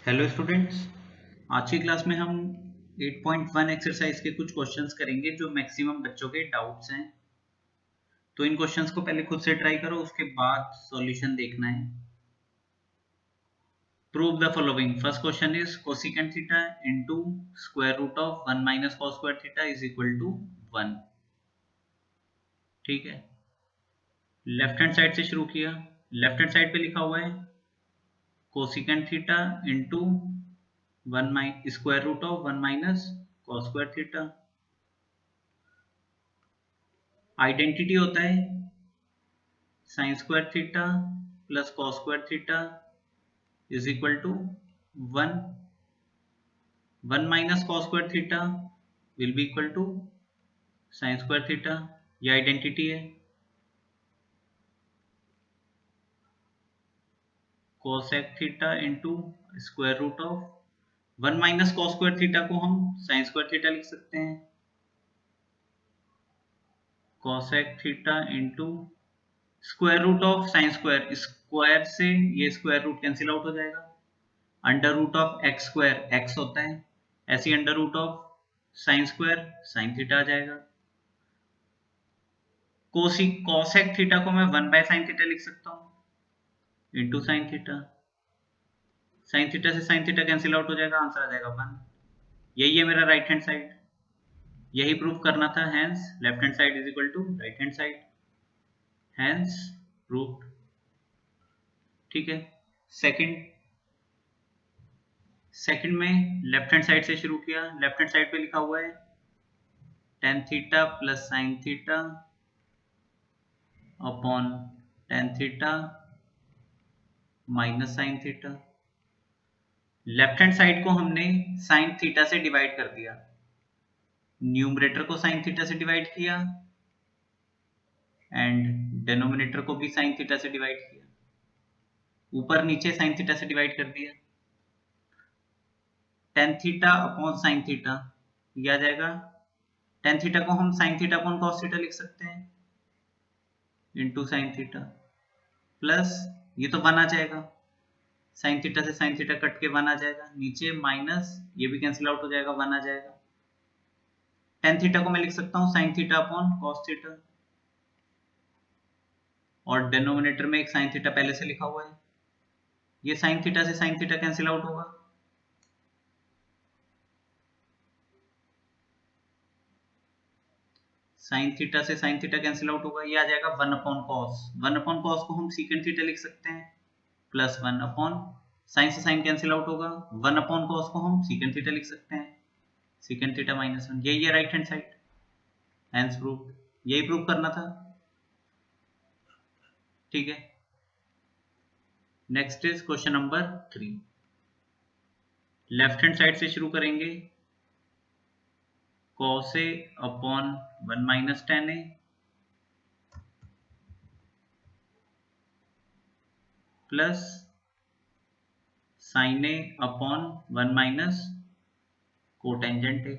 Hello students, आज की class में हम 8.1 एक्सरसाइज के कुछ क्वेश्चंस करेंगे जो मैक्सिमम बच्चों के डाउट्स हैं। तो इन क्वेश्चंस को पहले खुद से ट्राई करो, उसके बाद सॉल्यूशन देखना है। Prove the following. First question is cosecant theta into square root of 1 minus cos square theta is equal to 1। ठीक है, लेफ्ट हैंड साइड से शुरू किया। लेफ्ट हैंड साइड पे लिखा हुआ है cosecant theta into square root of 1 minus cos square theta. Identity होता है sine square theta plus cos square theta is equal to 1। 1 minus cos square theta will be equal to sine square theta. ये identity है। Cosec theta into square root of 1 minus cos square theta को हम sine square theta लिख सकते हैं। Cosec theta into square root of sine square, square से ये square root cancel out हो जाएगा। Under root of x square x होता है, ऐसे under root of sine square sine theta आ जाएगा। कोसेक थीटा को मैं 1 बाय साइन थीटा लिख सकता हूं into sine theta. Sine theta से साइन थीटा कैंसिल आउट हो जाएगा, आंसर आ जाएगा 1। यही है मेरा राइट हैंड साइड, यही प्रूफ करना था। Hence left hand side is equal to right hand side, hence proof. ठीक है, सेकंड में लेफ्ट हैंड साइड से शुरू किया। लेफ्ट हैंड साइड पे लिखा हुआ है tan theta plus sine theta upon tan theta minus sine theta. Left hand side को हमने साइन थीटा से डिवाइड कर दिया, न्यूमरेटर को साइन थीटा से डिवाइड किया एंड डिनोमिनेटर को भी साइन थीटा से डिवाइड किया, ऊपर नीचे साइन थीटा से डिवाइड कर दिया। tan theta upon sine theta ये आ जाएगा। tan थीटा को हम sine theta upon cos theta लिख सकते हैं इंटू साइन थीटा प्लस ये तो 1 आ जाएगा, साइन थीटा से साइन थीटा कट के 1 आ जाएगा, नीचे माइनस ये भी कैंसिल आउट हो जाएगा, 1 आ जाएगा। tan थीटा को मैं लिख सकता हूँ sine theta upon cos theta और डिनोमिनेटर में एक साइन थीटा पहले से लिखा हुआ है, ये साइन थीटा से साइन थीटा कैंसिल आउट होगा। साइन थीटा से साइन थीटा कैंसिल आउट होगा, ये आ जाएगा 1 अपॉन कॉस। 1 अपॉन कॉस को हम सीकेंट थीटा लिख सकते हैं प्लस 1 अपॉन साइन से साइन कैंसिल आउट होगा, 1 अपॉन कॉस को हम सीकेंट थीटा लिख सकते हैं सीकेंट थीटा माइनस 1। यही है right hand side, hence proof. यही प्रूफ करना था। ठीक है, next is question number 3। Left hand side से शुरू करेंगे। cos a upon 1 minus tan a plus sin a upon 1 minus cotangent a।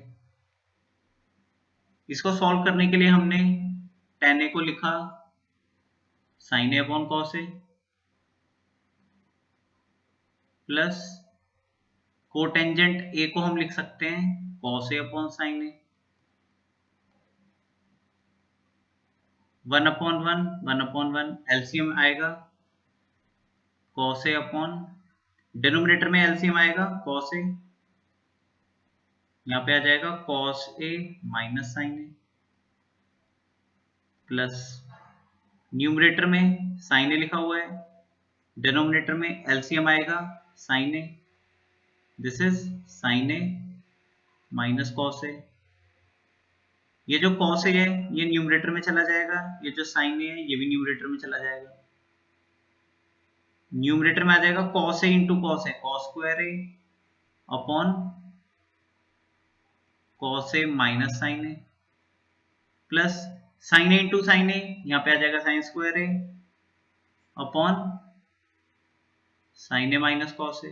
इसको सॉल्व करने के लिए हमने tan a को लिखा sin a upon cos a plus cotangent a को हम लिख सकते हैं cos a upon sin a। 1 upon 1 upon 1 LCM आएगा cos a अपॉन, डिनोमिनेटर में एलसीएम आएगा cos a, यहाँ पे आ जाएगा cos a minus sin a plus numerator में sin a लिखा हुआ है, डिनोमिनेटर में एलसीएम आएगा sin a, this is sin a minus cos a। ये जो cos a है ये न्यूमरेटर में चला जाएगा, ये जो sin a है ये भी न्यूमरेटर में चला जाएगा। न्यूमरेटर में आ जाएगा cos a into cos a, cos square a upon cos a minus sin a plus sin a into sin a, यहाँ पे आ जाएगा sin square a upon sin a minus cos a।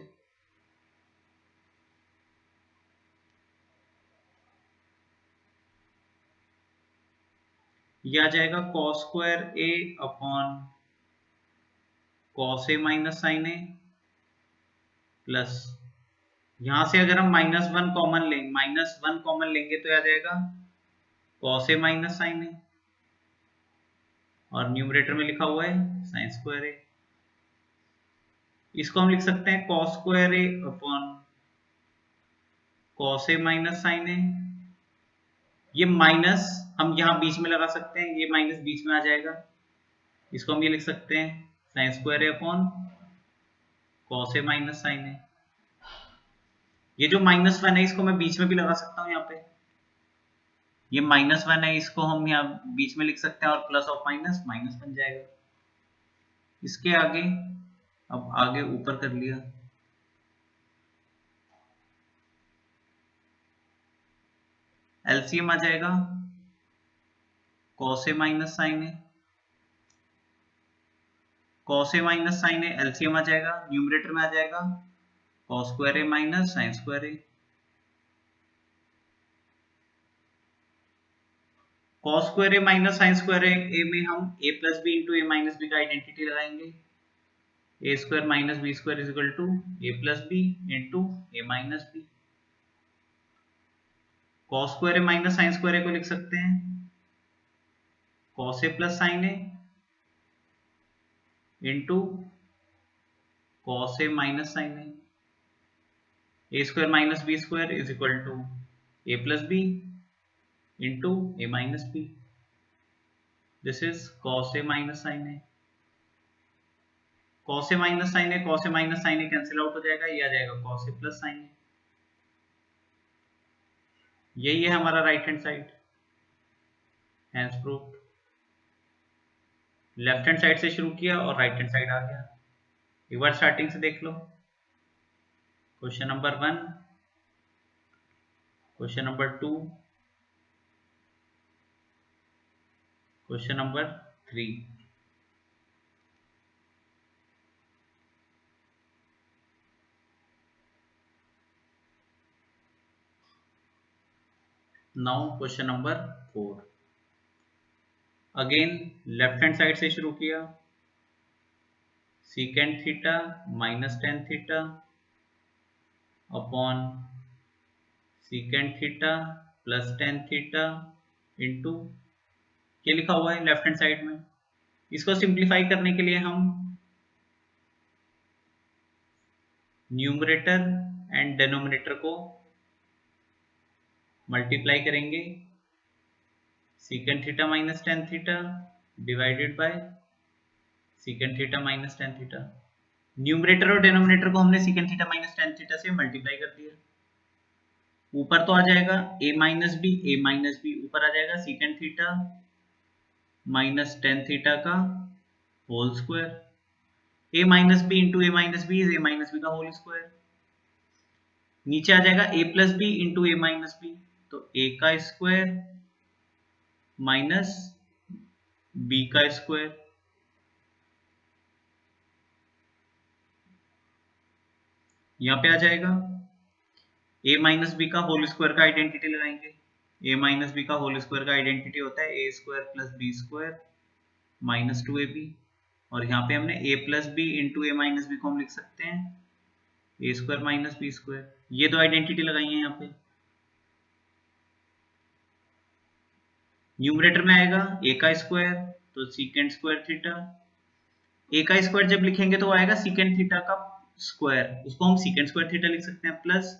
ये आ जाएगा cos square a upon cos a minus sin a plus यहां से अगर हम -1 कॉमन लेंगे, -1 कॉमन लेंगे तो आ जाएगा कॉस ए माइनस साइन ए, और न्यूमरेटर में लिखा हुआ है साइन स्क्वायर ए। इसको हम लिख सकते हैं cos square A upon cos A minus sine ए। ये माइनस हम यहाँ बीच में लगा सकते हैं, ये माइनस बीच में आ जाएगा, इसको हम ये लिख सकते हैं sign square A upon cos A minus sine ए। ये जो -1 है इसको मैं बीच में भी लगा सकता हूँ यहाँ पे, ये -1 है इसको हम यहाँ बीच में लिख सकते हैं और प्लस ऑफ माइनस माइनस बन जाएगा। इसके आगे अब आगे ऊपर कर लिया, एलसीएम आ जाएगा cos A minus sine A, cos A minus sine A LCM आ जाएगा, न्यूमरेटर में आ जाएगा cos square A minus sign square A. Cos square A minus sign square A में हम A plus B into A minus B का identity लगाएंगे, A square minus B square is equal to A plus B into A minus B. Cos square A minus sign square A को लिख सकते हैं cos A plus sine A into cos A minus sine A, A square minus B square is equal to A plus B into A minus B. This is cos A minus sine A. Cos A minus sine A, cos A minus sine A cancel out हो जाएगा, ये आ जाएगा cos A plus sine A. यही है हमारा right hand side, hence proved. Left hand side से शुरू किया और राइट हैंड साइड आ गया। एक बार स्टार्टिंग से देख लो, question number 1, question number 2, question number 3। Now question number 4। Again left hand side से शुरू किया, secant theta minus tan theta upon secant theta plus tan theta into, ये लिखा हुआ है लेफ्ट हैंड साइड में। इसको सिंप्लीफाई करने के लिए हम न्यूमरेटर एंड डिनोमिनेटर को मल्टीप्लाई करेंगे, secant theta minus tan theta divided by secant theta minus tan theta. Numerator और डिनोमिनेटर को हमने secant theta minus tan theta से मल्टीप्लाई कर दिया। ऊपर तो आ जाएगा a माइनस बी ऊपर आ जाएगा secant theta minus tan theta का whole square, a minus B into A minus B is a minus B का होल स्क्वायर। नीचे आ जाएगा a plus B into A minus b, तो a का स्क्वायर माइनस b का square, यहां पे आ जाएगा a माइनस बी का होल स्क्वायर का आइडेंटिटी लगाएंगे। a माइनस बी का होल स्क्वायर का आइडेंटिटी होता है a square plus B square minus 2ab, और यहाँ पे हमने a plus B into A minus B को हम लिख सकते हैं A square minus B square. ये दो आइडेंटिटी लगाई है यहाँ पे। न्यूमरेटर में आएगा a का स्क्वायर, तो सीकेंट स्क्वायर थीटा, a का स्क्वायर जब लिखेंगे तो आएगा सीकेंट थीटा का स्क्वायर, उसको हम सीकेंट स्क्वायर थीटा लिख सकते हैं, प्लस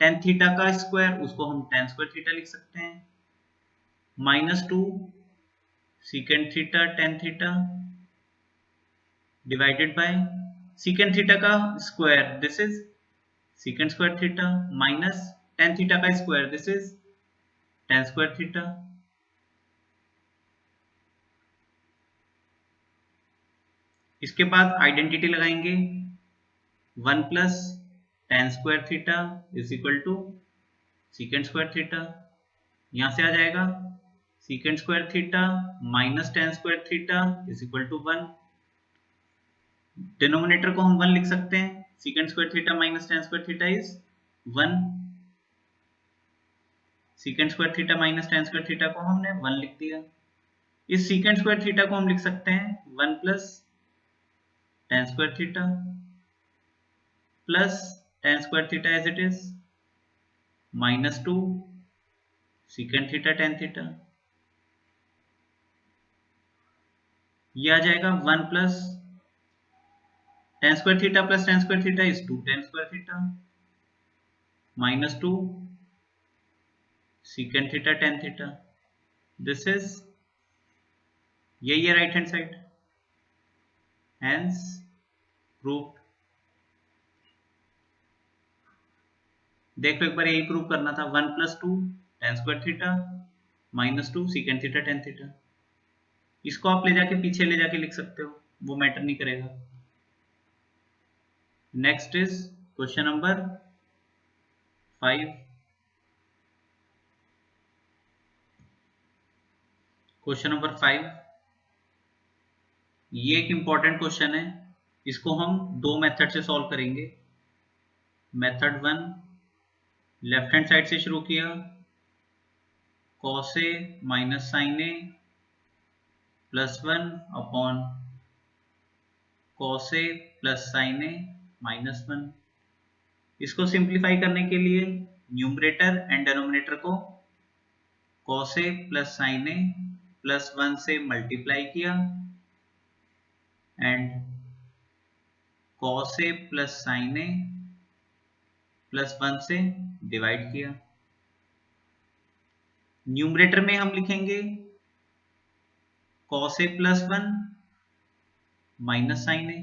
टेन थीटा का स्क्वायर उसको हम टेन स्क्वायर थीटा लिख सकते हैं, minus 2 secant theta tan theta divided by secant theta का square, this is secant square theta minus tan theta का square, this is tan square theta. इसके बाद आइडेंटिटी लगाएंगे 1 plus tan square theta is equal to secant square theta, यहां से आ जाएगा secant square theta minus tan square theta is equal to 1। Denominator को हम 1 लिख सकते हैं, secant square theta minus tan square theta is 1, secant square theta minus tan square theta को हमने 1 लिख दिया। इस सीकेंट स्क्वायर थीटा को हम लिख सकते हैं 1 plus tan square theta plus tan square theta as it is, minus 2 secant theta tan theta, ये आ जाएगा 1 plus tan square theta plus tan square theta is 2 tan square theta, minus 2 secant theta tan theta. This is, यही है right hand side, hence proved. देखो एक बार यही prove करना था, 1 plus 2 tan square theta minus 2 secant theta tan theta. इसको आप ले जाके पीछे ले जाके लिख सकते हो, वो मैटर नहीं करेगा. Next is question number 5. Question number 5, ये एक इंपॉर्टेंट क्वेश्चन है, इसको हम दो मेथड से सॉल्व करेंगे. मेथड 1, लेफ्ट हैंड साइड से शुरू किया, cos a minus sine a plus 1 upon cos a plus sine a minus 1. इसको सिंप्लीफाई करने के लिए न्यूमरेटर एंड डिनोमिनेटर को cos a plus sine a plus 1 से मल्टीप्लाई किया and cos a plus sine a plus 1 से divide किया. Numerator में हम लिखेंगे cos a plus 1 minus sine a,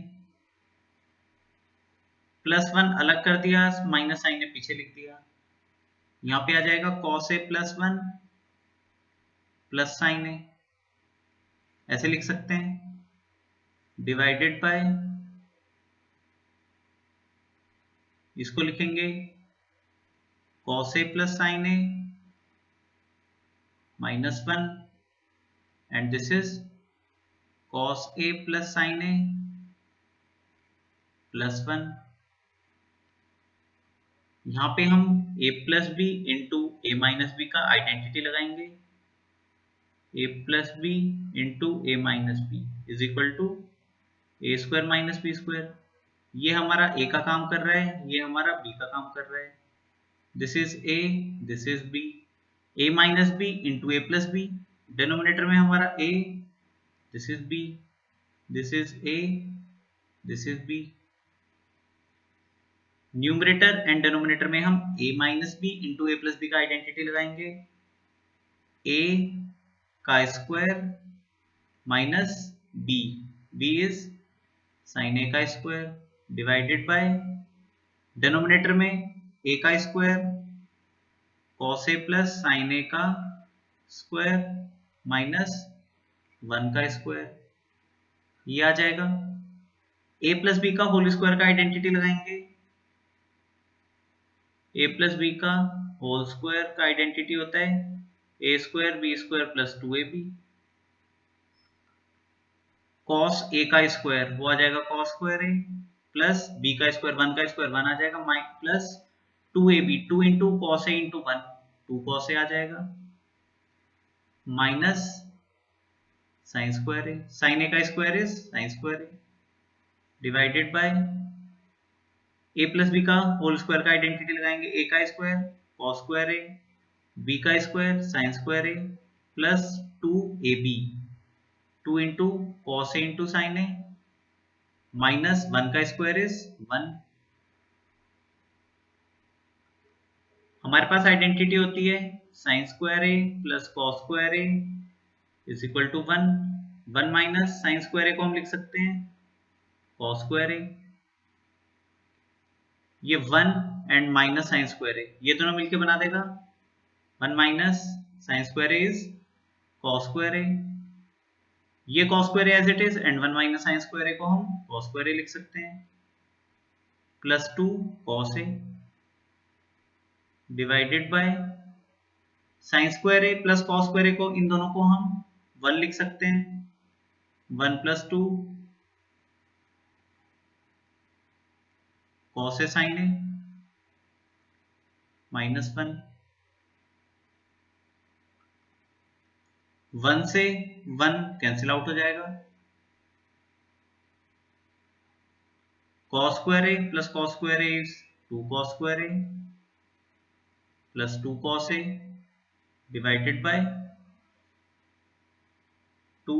plus 1 अलग कर दिया, माइनस साइन a पीछे लिख दिया. यहां पे आ जाएगा cos a plus 1 plus sine a, ऐसे लिख सकते हैं, डिवाइडेड बाय, इसको लिखेंगे cos a plus sine a minus 1 and this is cos a plus sine a plus 1. यहाँ पे हम a plus B into A minus B का आइडेंटिटी लगाएंगे. a plus B into A minus B is equal to A square minus B square. ये हमारा a का काम कर रहा है, ये हमारा b का काम कर रहा है. This is a, this is b. a minus B into A plus B, denominator में हमारा a, this is b, this is a, this is b. Numerator and denominator में हम a minus B into A plus B का identity लगाएंगे. a का square minus b, b is sine a का square, divided by denominator में a का square cos a plus sine a का square minus 1 का स्क्वायर. ये आ जाएगा. a प्लस बी का होल स्क्वायर का आइडेंटिटी लगाएंगे. a प्लस बी का होल स्क्वायर का आइडेंटिटी होता है a square B square plus 2ab. cos a का स्क्वायर वो आ जाएगा cos square a plus b का स्क्वायर 1 का स्क्वायर 1 आ जाएगा plus 2ab, 2 into cos a into 1 2 cos a आ जाएगा, minus sine square a, sign a का square is sine square a, divided by a plus B का whole square का identity लगाएंगे. a का square cos square a, b का square sine square a plus 2ab, 2 into cos a into sine a minus 1 का square is 1. हमारे पास identity होती है sine square a plus cos square a is equal to 1. 1 minus sine square a को हम लिख सकते हैं cos स्क्वायर a. ये 1 and minus sine square a ये दोनों मिलके बना देगा 1 minus sine square a is cos square a. ये cos square a as it is and 1 minus sine square a को हम cos स्क्वायर a लिख सकते हैं, plus 2 cos a divided by sine square a plus cos square a को, इन दोनों को हम 1 लिख सकते हैं, 1 plus 2 cos a sin a minus 1. 1 से 1 कैंसिल आउट हो जाएगा, cos square a plus cos square a is 2 cos square a plus 2 cos a divided by 2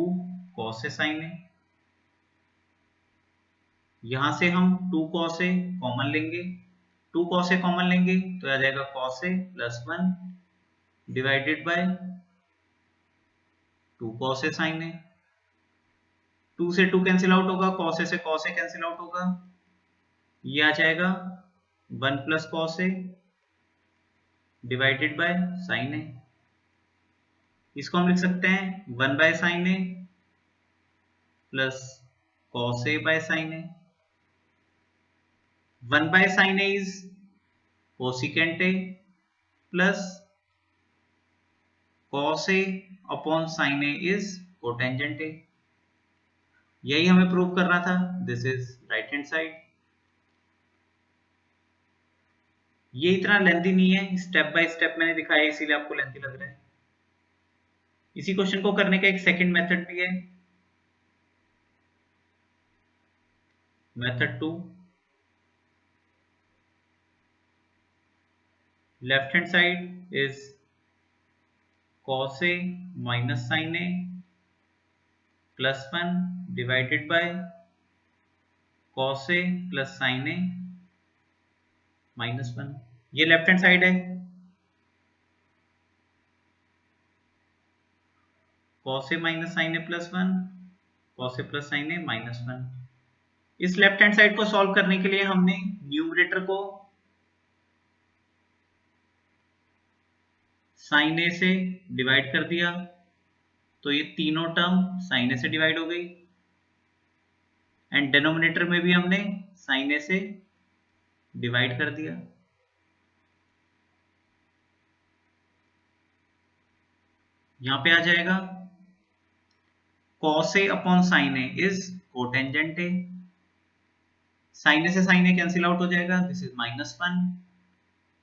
cos a sin a। यहां से हम 2 cos a कॉमन लेंगे, 2 cos a common लेंगे तो आ जाएगा cos a plus 1 divided by 2 cos a sin a। 2 से 2 cancel out होगा, cos a से cos a कैंसिल आउट होगा, ये आ जाएगा 1 plus cos a divided by sin a। इसको हम लिख सकते हैं 1 by sin a plus cos a by sin a। 1 by sin a is cosecant a plus cos a upon sin a is cotangent a। यही हमें prove करना था। This is right hand side. ये इतना लेंथी नहीं है, step by step मैंने दिखाया इसीलिए आपको लेंथी लग रहा है। इसी क्वेश्चन को करने का एक सेकंड मेथड भी है, method 2। Left hand side is cos a minus sin a plus 1 divided by cos a plus sin a minus 1। ये लेफ्ट हैंड साइड है, cos a minus sin a plus 1 cos a plus sin a minus 1। इस left hand side को solve करने के लिए हमने numerator को sin a से डिवाइड कर दिया, तो ये तीनों टर्म sin a से डिवाइड हो गई, एंड डिनोमिनेटर में भी हमने sin a से डिवाइड कर दिया। यहां पे आ जाएगा cos a upon sin a is cotangent a। sin a से sin a कैंसिल आउट हो जाएगा, this is -1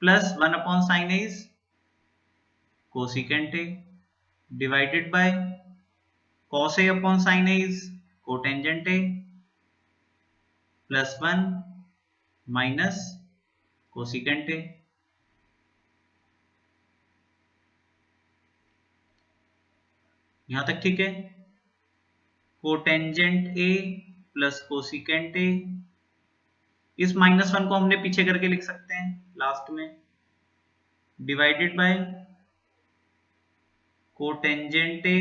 plus 1 upon sin a is cosecant a divided bye cos a upon sin a is cotangent a plus 1 minus cosecant a। यहां तक ठीक है। cotangent a plus cosecant a, इस -1 को हमने पीछे करके लिख सकते हैं लास्ट में, divided by cotangent a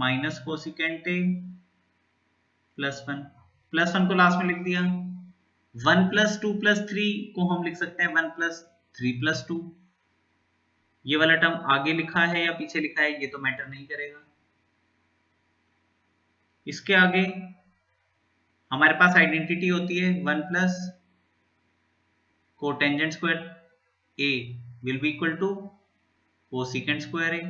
minus cosecant a plus 1। Plus 1 को लास्ट में लिख दिया। 1 प्लस 2 प्लस 3 को हम लिख सकते हैं 1 प्लस 3 प्लस 2। ये वाला टर्म आगे लिखा है या पीछे लिखा है ये तो मैटर नहीं करेगा। इसके आगे हमारे पास आइडेंटिटी होती है 1 plus cotangent square a will be equal to cosecant square a।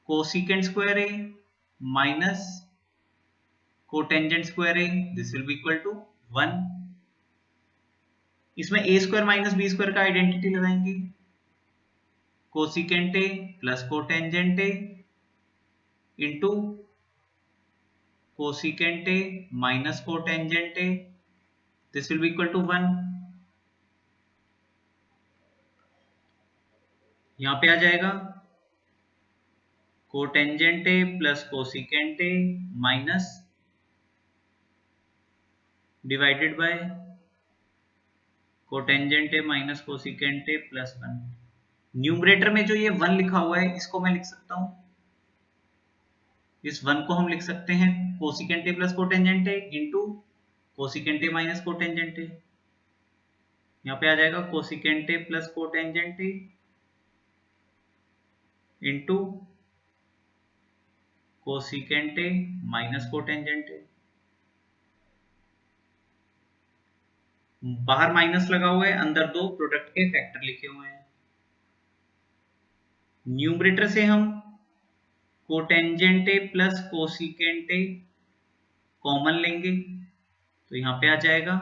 Cosecant square a minus cotangent square a, this will be equal to 1। इसमें a square minus b square का आइडेंटिटी लगाएंगे, cosecant a plus cotangent a into cosecant a minus cotangent a, this will be equal to 1। यहां पे आ जाएगा cotangent a plus cosecant a minus divided by cotangent a minus cosecant a plus 1। Numerator में जो ये 1 लिखा हुआ है इसको मैं लिख सकता हूं, इस 1 को हम लिख सकते हैं cosecant a plus cotangent a into cosecant a minus cotangent a। यहाँ पे आ जाएगा cosecant a plus cotangent a into cosecant a minus cotangent a। बाहर माइनस लगा हुआ है, अंदर दो प्रोडक्ट के फैक्टर लिखे हुए हैं। न्यूमरेटर से हम cotangent a plus cosecant a common लेंगे, तो यहां पे आ जाएगा,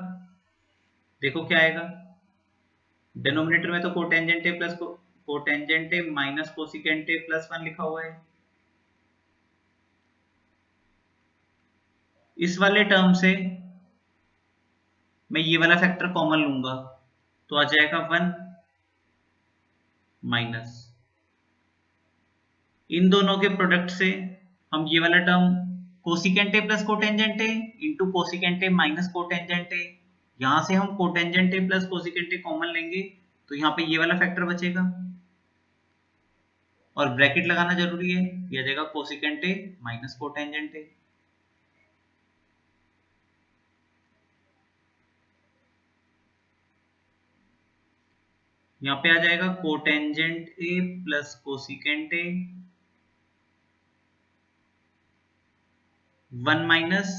देखो क्या आएगा, डिनोमिनेटर में तो cotangent a plus cotangent a minus cosecant a plus 1 लिखा हुआ है। इस वाले टर्म से मैं ये वाला फैक्टर कॉमन लूंगा तो आ जाएगा 1 माइनस इन दोनों के प्रोडक्ट से हम ये वाला term cosecant A plus cotangent A into cosecant A minus cotangent A, यहां से हम cotangent A plus cosecant A common लेंगे तो यहाँ पे ये वाला फैक्टर बचेगा और ब्रैकेट लगाना जरूरी है, ये आ जाएगा कोसिकेंट ए माइनस कोटेंजेंट ए। यहाँ पे आ जाएगा cotangent A plus cosecant A 1 minus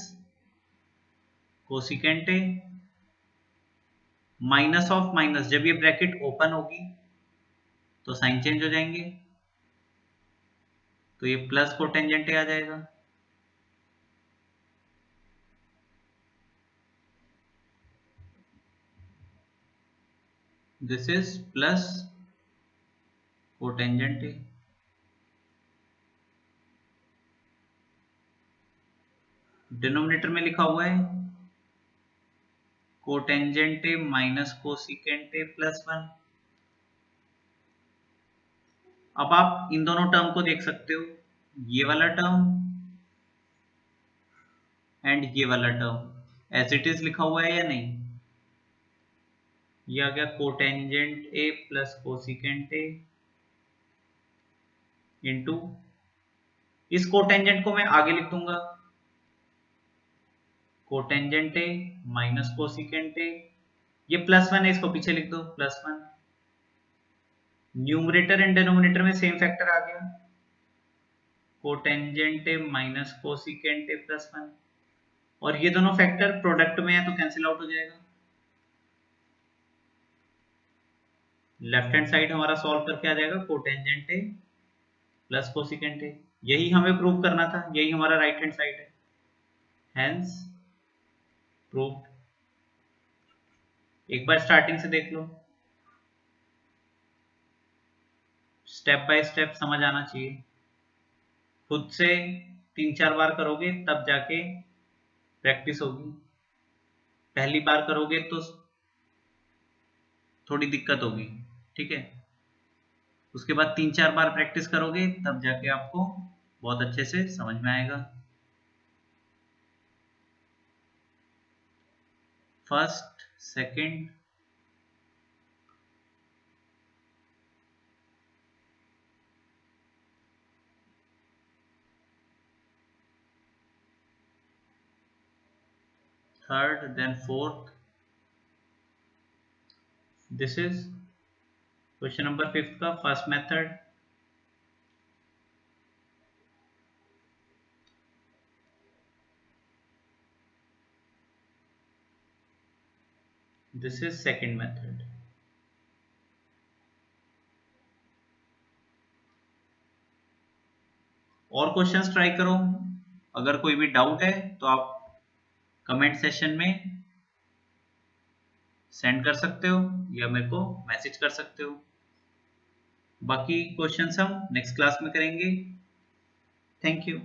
cosecant A minus of minus, जब ये ब्रैकेट ओपन होगी तो साइन चेंज हो जाएंगे तो ये प्लस कोटेंजेंट ए आ जाएगा। This is plus cotangent A. Denominator में लिखा हुआ है cotangent A minus cosecant A plus 1। अब आप इन दोनों टर्म को देख सकते हो, ये वाला टर्म एंड ये वाला टर्म एज इट इज लिखा हुआ है या नहीं। ये आ गया cotangent A plus cosecant A into, इस कोटेंजेंट को मैं आगे लिख दूंगा cotangent A minus cosecant A, ये प्लस 1 है इसको पीछे लिख दो प्लस 1। न्यूमरेटर एंड डिनोमिनेटर में सेम फैक्टर आ गया cotangent A minus cosecant A plus 1 और ये दोनों फैक्टर प्रोडक्ट में है तो कैंसिल आउट हो जाएगा। लेफ्ट हैंड साइड हमारा सॉल्व करके आ जाएगा कोटेंजेंट ए प्लस कोसिकेंट ए, यही हमें प्रूव करना था, यही हमारा राइट हैंड साइड है, हेंस प्रूव्ड। एक बार स्टार्टिंग से देख लो, स्टेप बाय स्टेप समझ आना चाहिए, खुद से 3-4 बार करोगे तब जाके प्रैक्टिस होगी, पहली बार करोगे तो थोड़ी दिक्कत होगी, ठीक है। उसके बाद 3-4 बार प्रैक्टिस करोगे तब जाके आपको बहुत अच्छे से समझ में आएगा। First, second, third, then fourth. This is question number 5 का first method. This is second method. और क्वेश्चंस ट्राई करो, अगर कोई भी डाउट है तो आप कमेंट सेशन में सेंड कर सकते हो या मेरे को मैसेज कर सकते हो। बाकी क्वेश्चंस हम नेक्स्ट क्लास में करेंगे। Thank you.